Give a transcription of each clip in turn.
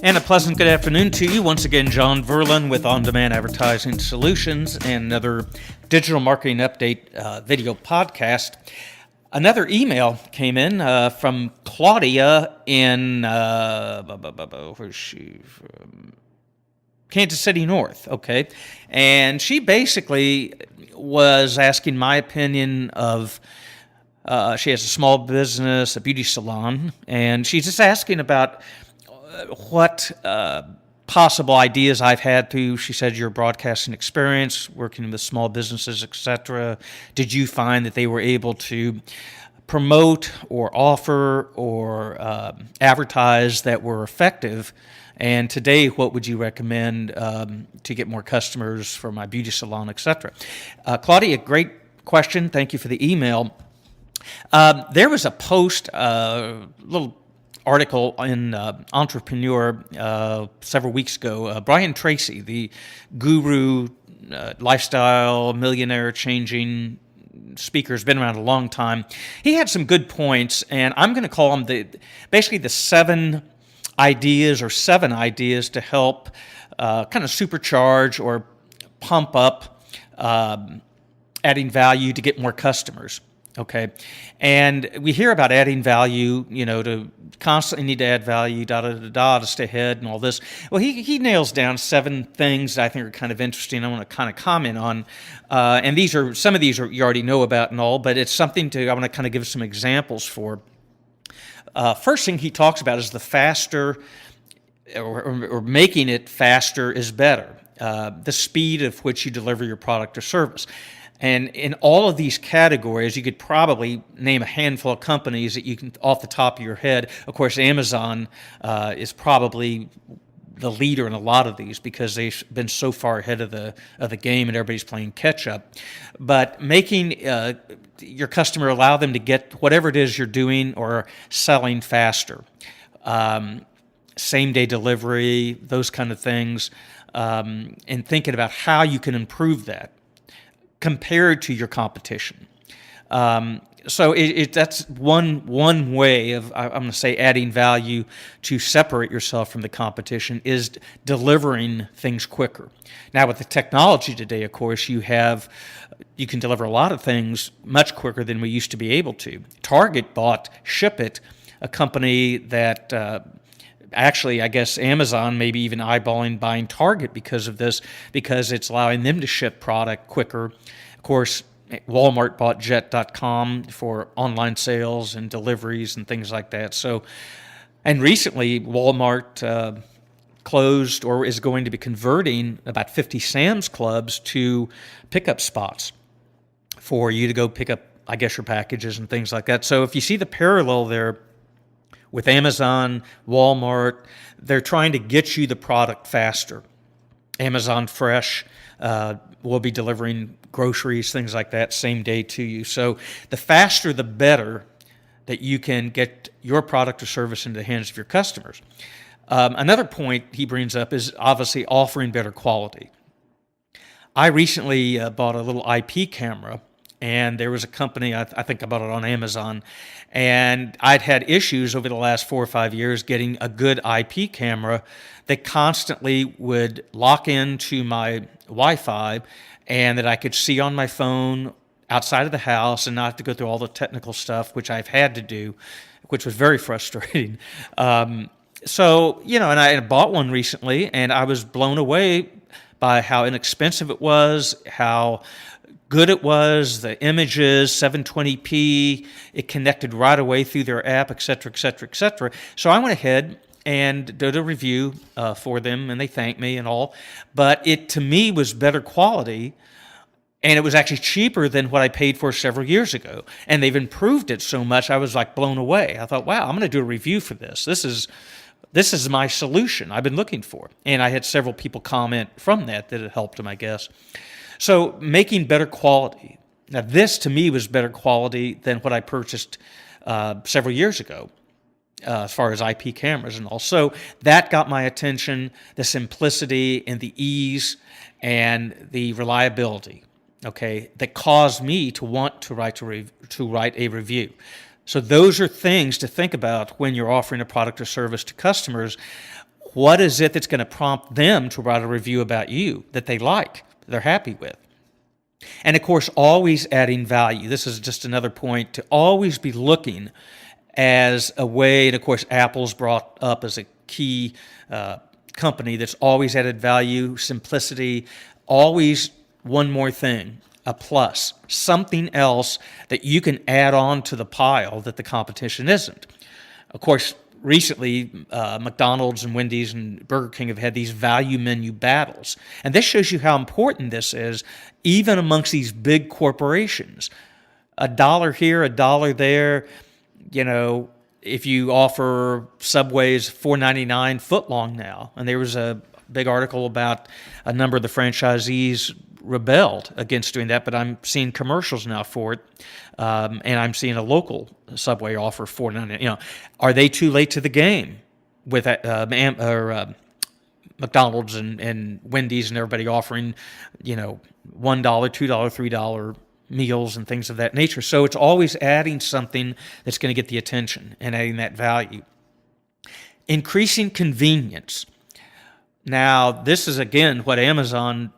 And a pleasant good afternoon to you. Once again, John Verlin with On Demand Advertising Solutions and another digital marketing update video podcast. Another email came in from Claudia in where's she from? Kansas City North. Okay, and she basically was asking my opinion of. She has a small business, a beauty salon, and she's just asking about what possible ideas I've had through, she said, your broadcasting experience, working with small businesses, etc. Did you find that they were able to promote or offer or advertise that were effective? And today, what would you recommend to get more customers for my beauty salon, etc.? Claudia, great question. Thank you for the email. There was a post, little article in Entrepreneur several weeks ago. Brian Tracy, the guru, lifestyle, millionaire changing speaker, has been around a long time. He had some good points, and I'm going to call them basically the seven ideas to help kind of supercharge or pump up adding value to get more customers. Okay, and we hear about adding value, to constantly need to add value, to stay ahead and all this. Well, he nails down seven things that I think are kind of interesting. I want to kind of comment on, and some of these you already know about and all, but it's something I want to kind of give some examples for. First thing he talks about is the faster, or making it faster is better. The speed of which you deliver your product or service. And in all of these categories, you could probably name a handful of companies that you can, off the top of your head. Of course, Amazon is probably the leader in a lot of these because they've been so far ahead of the game and everybody's playing catch up. But making your customer, allow them to get whatever it is you're doing or selling faster. Same-day delivery, those kind of things, and thinking about how you can improve that compared to your competition. So that's one way of, I'm going to say, adding value to separate yourself from the competition is delivering things quicker. Now, with the technology today, of course, you can deliver a lot of things much quicker than we used to be able to. Target bought ShipIt, a company that actually, I guess Amazon maybe even eyeballing buying Target because of this, because it's allowing them to ship product quicker. Of course, Walmart bought Jet.com for online sales and deliveries and things like that. So, and recently Walmart closed or is going to be converting about 50 Sam's Clubs to pickup spots for you to go pick up, I guess, your packages and things like that. So if you see the parallel there, with Amazon, Walmart, they're trying to get you the product faster. Amazon Fresh will be delivering groceries, things like that, same day to you. So the faster, the better that you can get your product or service into the hands of your customers. Another point he brings up is obviously offering better quality. I recently bought a little IP camera, and there was a company, I think I bought it on Amazon, and I'd had issues over the last 4 or 5 years getting a good IP camera that constantly would lock into my Wi-Fi and that I could see on my phone outside of the house and not have to go through all the technical stuff, which I've had to do, which was very frustrating. So, and I bought one recently, and I was blown away by how inexpensive it was, how good it was, the images, 720p, it connected right away through their app, et cetera, et cetera, et cetera. So I went ahead and did a review for them, and they thanked me and all. But it, to me, was better quality, and it was actually cheaper than what I paid for several years ago. And they've improved it so much, I was like blown away. I thought, wow, I'm going to do a review for this. This is my solution I've been looking for. And I had several people comment from that it helped them, I guess. So making better quality. Now this to me was better quality than what I purchased several years ago as far as IP cameras and all. So that got my attention, the simplicity and the ease and the reliability, okay, that caused me to want to write a review. So those are things to think about when you're offering a product or service to customers. What is it that's going to prompt them to write a review about you that they like, they're happy with? And of course, always adding value. This is just another point to always be looking as a way, and of course, Apple's brought up as a key company that's always added value, simplicity, always one more thing, a plus, something else that you can add on to the pile that the competition isn't. Of course, recently, McDonald's and Wendy's and Burger King have had these value menu battles. And this shows you how important this is, even amongst these big corporations. $1 here, $1 there. You know, if you offer Subway's $4.99 footlong now, and there was a big article about a number of the franchisees rebelled against doing that, but I'm seeing commercials now for it, and I'm seeing a local Subway offer $4.99. You know, are they too late to the game with McDonald's and Wendy's and everybody offering, you know, $1, $2, $3 meals and things of that nature? So it's always adding something that's going to get the attention and adding that value. Increasing convenience. Now, this is, again, what Amazon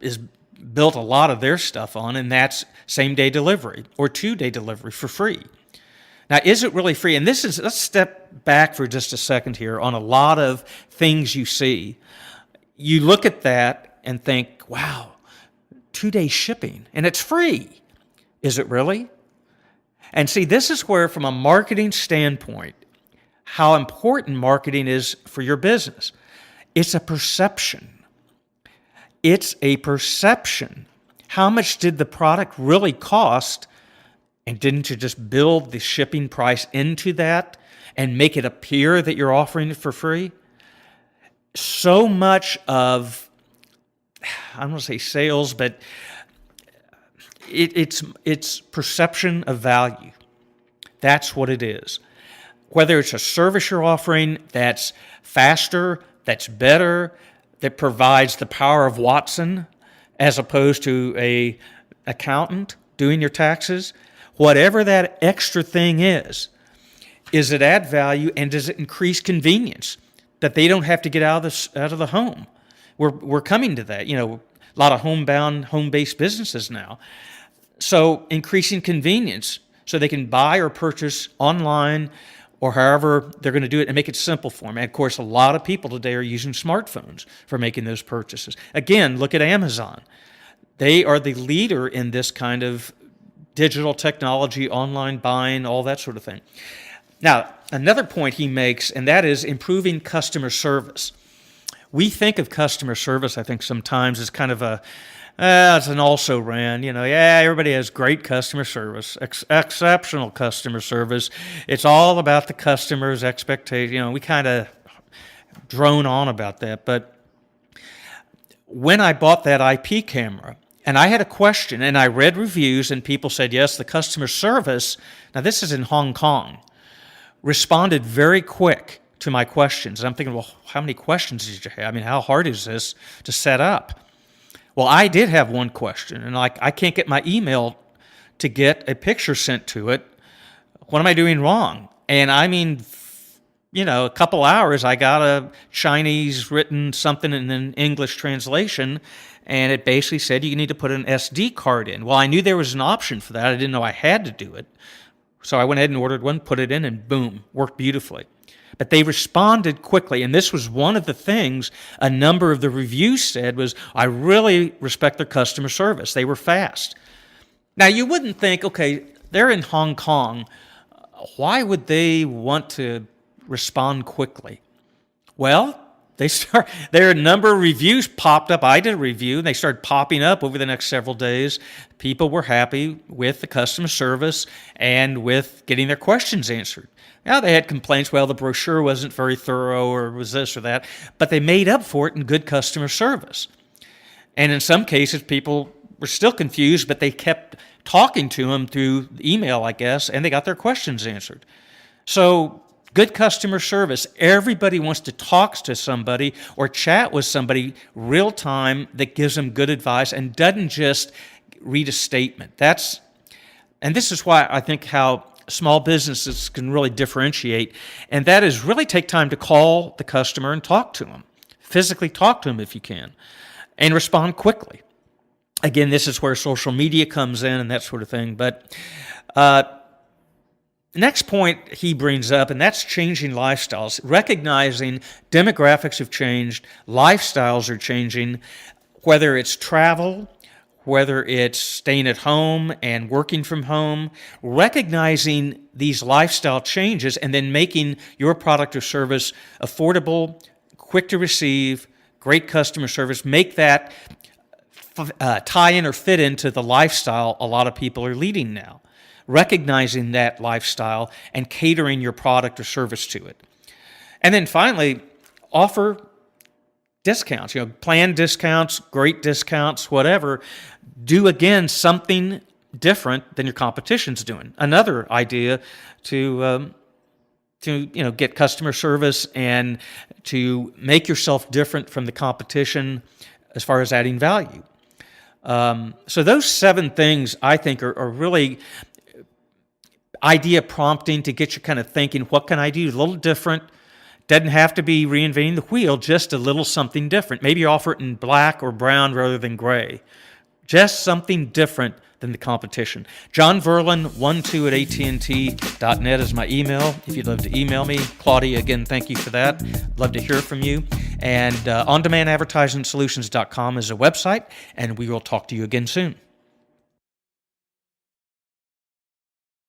is built a lot of their stuff on, and that's same-day delivery or two-day delivery for free. Now, is it really free? And this is, let's step back for just a second here on a lot of things you see. You look at that and think, wow, 2-day shipping, and it's free. Is it really? And see, this is where, from a marketing standpoint, how important marketing is for your business. It's a perception. It's a perception. How much did the product really cost? And didn't you just build the shipping price into that and make it appear that you're offering it for free? So much of, I don't want to say sales, but it's perception of value. That's what it is. Whether it's a service you're offering that's faster, that's better, that provides the power of Watson as opposed to a accountant doing your taxes, whatever that extra thing is it add value, and does it increase convenience that they don't have to get out of the home? We're coming to that. You know, a lot of home-based businesses now. So increasing convenience so they can buy or purchase online or however they're going to do it, and make it simple for them. And of course, a lot of people today are using smartphones for making those purchases. Again, look at Amazon. They are the leader in this kind of digital technology, online buying, all that sort of thing. Now, another point he makes, and that is improving customer service. We think of customer service, I think, sometimes as kind of it's an also-ran, everybody has great customer service, exceptional customer service. It's all about the customer's expectation. We kind of drone on about that. But when I bought that IP camera, and I had a question, and I read reviews, and people said, yes, the customer service, now this is in Hong Kong, responded very quick to my questions. And I'm thinking, well, how many questions did you have? I mean, how hard is this to set up? Well, I did have one question, and I can't get my email to get a picture sent to it. What am I doing wrong? And I mean, a couple hours, I got a Chinese written something in an English translation, and it basically said you need to put an SD card in. Well, I knew there was an option for that. I didn't know I had to do it. So I went ahead and ordered one, put it in, and boom, worked beautifully. But they responded quickly, and this was one of the things a number of the reviews said was, I really respect their customer service. They were fast. Now, you wouldn't think, okay, they're in Hong Kong. Why would they want to respond quickly? Well, there are a number of reviews popped up. I did a review, and they started popping up over the next several days. People were happy with the customer service and with getting their questions answered. Now, they had complaints, well, the brochure wasn't very thorough or was this or that, but they made up for it in good customer service. And in some cases, people were still confused, but they kept talking to them through email, I guess, and they got their questions answered. So, good customer service. Everybody wants to talk to somebody or chat with somebody real time that gives them good advice and doesn't just read a statement. And this is why I think how small businesses can really differentiate, and that is really take time to call the customer and talk to them, physically talk to them if you can, and respond quickly. Again, this is where social media comes in and that sort of thing. But next point he brings up, and that's changing lifestyles, recognizing demographics have changed, lifestyles are changing, whether it's travel, whether it's staying at home and working from home, recognizing these lifestyle changes and then making your product or service affordable, quick to receive, great customer service, make that tie in or fit into the lifestyle a lot of people are leading now. Recognizing that lifestyle and catering your product or service to it. And then finally, offer discounts, planned discounts, great discounts, whatever. Do again something different than your competition's doing. Another idea to get customer service and to make yourself different from the competition as far as adding value. So those 7 things I think are really idea prompting to get you kind of thinking, what can I do a little different? Doesn't have to be reinventing the wheel, just a little something different. Maybe you offer it in black or brown rather than gray. Just something different than the competition. John Verlin, 12@AT&T.net is my email. If you'd love to email me. Claudia, again, thank you for that. Love to hear from you. And ondemandadvertisingsolutions.com is a website, and we will talk to you again soon.